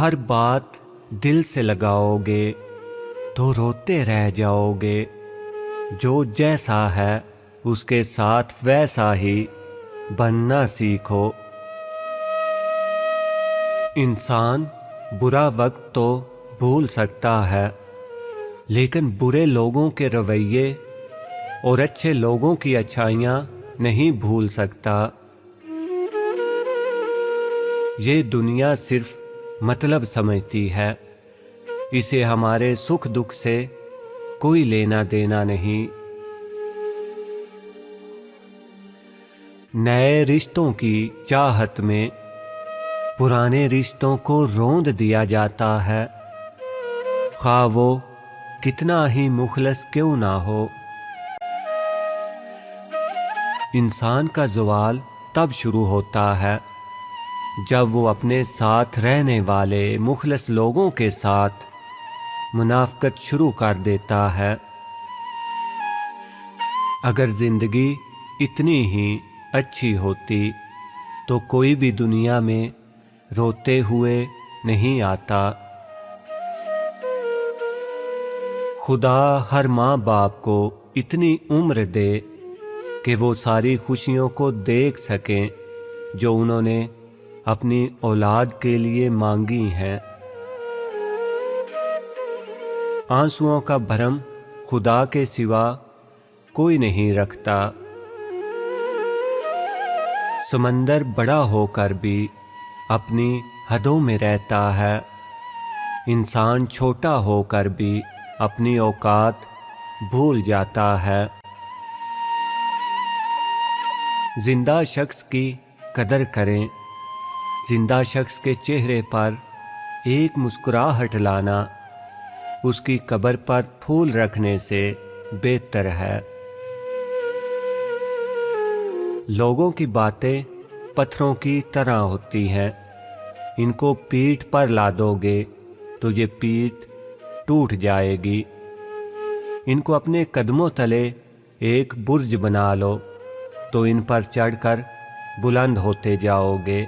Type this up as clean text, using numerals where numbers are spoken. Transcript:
ہر بات دل سے لگاؤ گے تو روتے رہ جاؤ گے۔ جو جیسا ہے اس کے ساتھ ویسا ہی بننا سیکھو۔ انسان برا وقت تو بھول سکتا ہے، لیکن برے لوگوں کے رویے اور اچھے لوگوں کی اچھائیاں نہیں بھول سکتا۔ یہ دنیا صرف مطلب سمجھتی ہے، اسے ہمارے سکھ دکھ سے کوئی لینا دینا نہیں۔ نئے رشتوں کی چاہت میں پرانے رشتوں کو روند دیا جاتا ہے، خواہ وہ کتنا ہی مخلص کیوں نہ ہو۔ انسان کا زوال تب شروع ہوتا ہے جب وہ اپنے ساتھ رہنے والے مخلص لوگوں کے ساتھ منافقت شروع کر دیتا ہے۔ اگر زندگی اتنی ہی اچھی ہوتی تو کوئی بھی دنیا میں روتے ہوئے نہیں آتا۔ خدا ہر ماں باپ کو اتنی عمر دے کہ وہ ساری خوشیوں کو دیکھ سکیں جو انہوں نے اپنی اولاد کے لیے مانگی ہیں۔ آنسوؤں کا بھرم خدا کے سوا کوئی نہیں رکھتا۔ سمندر بڑا ہو کر بھی اپنی حدوں میں رہتا ہے، انسان چھوٹا ہو کر بھی اپنی اوقات بھول جاتا ہے۔ زندہ شخص کی قدر کریں، زندہ شخص کے چہرے پر ایک مسکراہٹ لانا اس کی قبر پر پھول رکھنے سے بہتر ہے۔ لوگوں کی باتیں پتھروں کی طرح ہوتی ہیں، ان کو پیٹھ پر لا دو گے تو یہ پیٹھ ٹوٹ جائے گی۔ ان کو اپنے قدموں تلے ایک برج بنا لو تو ان پر چڑھ کر بلند ہوتے جاؤ گے۔